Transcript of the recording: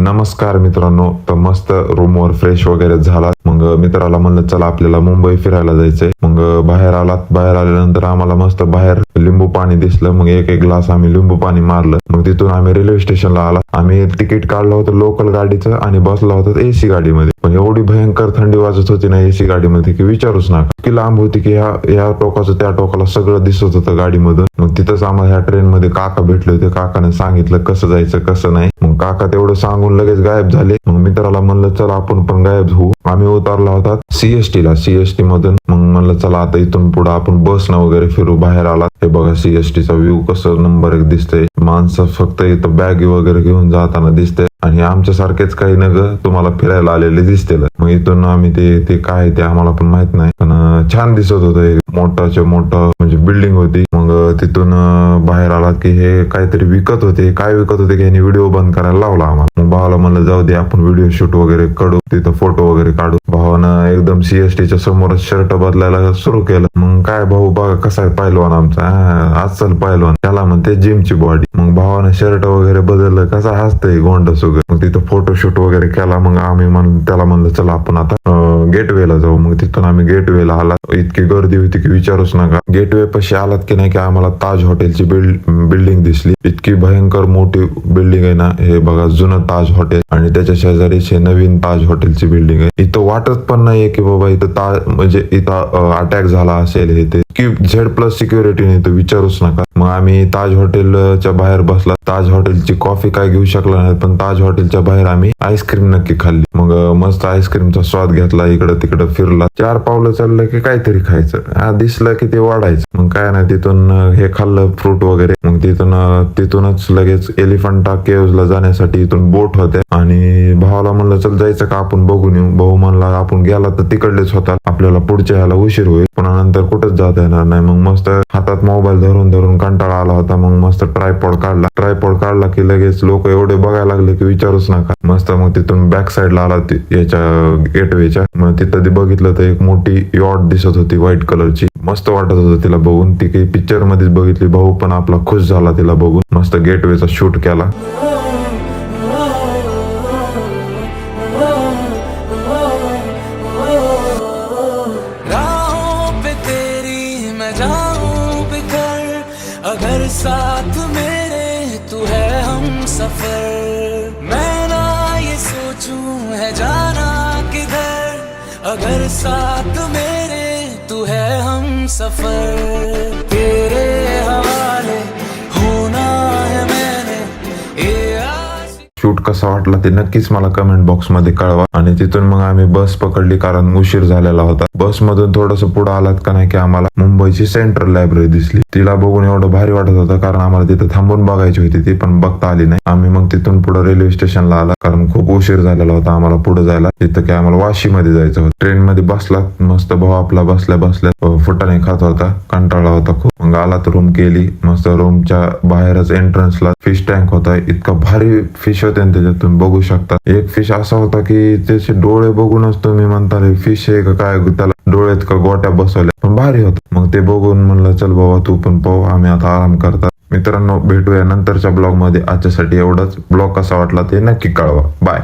नमस्कार मित्रांनो, तर मस्त रूमवर फ्रेश वगैरे झाला. मग मित्राला म्हणलं चला आपल्याला मुंबई फिरायला जायचंय. मग बाहेर आल्यानंतर आम्हाला मस्त बाहेर लिंबू पाणी दिसलं. मग एक एक ग्लास आम्ही लिंबू पाणी मारलं. मग तिथून आम्ही रेल्वे स्टेशनला आला. आम्ही तिकीट काढलं होतं लोकल गाडीचं आणि बसला होता एसी गाडीमध्ये. पण एवढी भयंकर थंडी वाजत होती ना एसी गाडीमध्ये की विचारूच नका. की लांब होती की या टोकाचं त्या टोकाला सगळं दिसत होतं गाडीमधून. मग तिथंच आम्हाला ह्या ट्रेन मध्ये काका भेटले होते. काकाने सांगितलं कसं जायचं कसं नाही. मग काका तेवढं सांगून लगेच गायब झाले. मग मित्राला म्हणलं चला आपण पण गायब होऊ. आम्ही उतरला होता सीएसटी मधून. मग म्हणलं चला आता इथून पुढे आपण बसनं वगैरे फिरू. बाहेर आला हे बघा सीएसटीचा व्ह्यू कसं नंबर 1 दिसतंय. माणसं फक्त इथं बॅग वगैरे घेऊन जाताना दिसते आणि आमच्या सारखेच काही नग तुम्हाला फिरायला आलेले दिसतील. मग इथून आम्ही ते काय ते आम्हाला पण माहित नाही, पण छान दिसत होतं. मोठं म्हणजे बिल्डिंग होती. मग तिथून बाहेर आला की हे काहीतरी विकत होते. काय विकत होते की यांनी व्हिडिओ बंद करायला लावला आम्हाला. मग भावाला म्हणलं जाऊ दे आपण व्हिडिओ शूट वगैरे काढू, तिथं फोटो वगैरे काढू. भावानं एकदम सीएसटीच्या समोरच शर्ट बदलायला सुरू केलं. मग काय भाऊ बघा कसा आहे पहिलवान आमचा, आज चल पहिलवान, त्याला म्हणते जिमची बॉडी. मग भावानं शर्ट वगैरे बदललं, कसा हसतंय गोंड सुगर. मग तिथं फोटोशूट वगैरे केला. मग आम्ही त्याला म्हणलं चला आपण आता गेटवेला जाऊ. मग तिथून आम्ही गेटवेला आला. इतकी गर्दी होती की विचारूच नका. गेटवे पाशी आलात की नाही की आम्हाला ताज हॉटेलची बिल्डिंग दिसली. इतकी भयंकर मोठी बिल्डिंग आहे ना. हे बघा जुनं ताज हॉटेल आणि त्याच्या शेजारीच हे नवीन ताज हॉटेलची बिल्डिंग आहे. इथं वाटत पण नाहीये की बाबा इथं ताज म्हणजे इथं अटॅक झाला असेल. हे ते की Z+ सिक्युरिटी नाही तर विचारूच नका. मग आम्ही ताज हॉटेलच्या बाहेर बसला. ताज हॉटेलची कॉफी काय घेऊ शकला नाही, पण ताज हॉटेलच्या बाहेर आम्ही आईस्क्रीम नक्की खाल्ली. मग मस्त आईस्क्रीमचा स्वाद घेतला. इकडं तिकडं फिरला. 4 पावलं चाललं की काहीतरी खायचं. दिसलं की ते वाढायचं. मग काय नाही तिथून हे खाल्लं फ्रूट वगैरे. मग तिथूनच लगेच एलिफंटा केव्हला जाण्यासाठी इथून बोट होते. आणि भावाला म्हणलं चल जायचं का आपण बघून येऊ. भाऊ म्हणला आपण गेला तर तिकडलेच होता, आपल्याला पुढच्या ह्याला उशीर होईल, पुन्हा नंतर कुठंच जाता येणार नाही. मग मस्त हातात मोबाईल धरून कंटाळा आला होता. मग मस्त ट्रायपॉड काढला की लगेच लोक एवढे बघायला लागले की विचारूच नका. मस्त मग तिथून बॅक साईडला आला याच्या गेटवेच्या. मग तिथं ते बघितलं तर एक मोठी यॉट दिसत होती व्हाईट कलरची. मस्त वाटत होतं तिला बघून. ती काही पिक्चर मध्येच बघितली. भाऊ पण आपला खुश झाला तिला बघून. मस्त गेटवेचा शूट केला. अगर साथ मेरे तू है हम सफर, मैं ना ये सोचूं है जाना किधर. अगर साथ मेरे तू है हम सफर, तेरे हवाले होना है मैंने ये आज. शूट कसा वाटला ते नक्कीच मला कमेंट बॉक्स मध्ये कळवा. आणि तिथून मग आम्ही बस पकडली कारण उशीर झालेला होता. बस मधून थोडस पुढे आलात का नाही की आम्हाला मुंबईची सेंट्रल लायब्ररी दिसली. तिला बघून एवढं भारी वाटत होतं कारण आम्हाला तिथं थांबून बघायची होती, ती पण बघता आली नाही. आम्ही मग तिथून पुढे रेल्वे स्टेशनला आला कारण खूप उशीर झालेला होता आम्हाला पुढे जायला. तिथं काय आम्हाला वाशी मध्ये जायचं होतं. ट्रेन मध्ये बसला. मस्त भाऊ आपला बसल्या फुटाने खात होता, कंटाळा होता खूप. मग आला तर रूम केली. मस्त रूमच्या बाहेरच एंट्रन्सला फिश टँक होता. इतका भारी फिश होते त्याच्यातून बघू शकता. एक फिश असा होता की त्याचे डोळे बघूनच तुम्ही म्हणता फिश आहे का काय, त्याला डोळ्यात का गोट्या बसवल्या, पण भारी होत. मग ते बघून म्हणलं चल बाबा तू पण पाहू. आम्ही आता आराम करतात. मित्रांनो भेटूया नंतरच्या ब्लॉग मध्ये. आजच्यासाठी एवढंच. ब्लॉग कसा वाटला ते नक्की कळवा. बाय.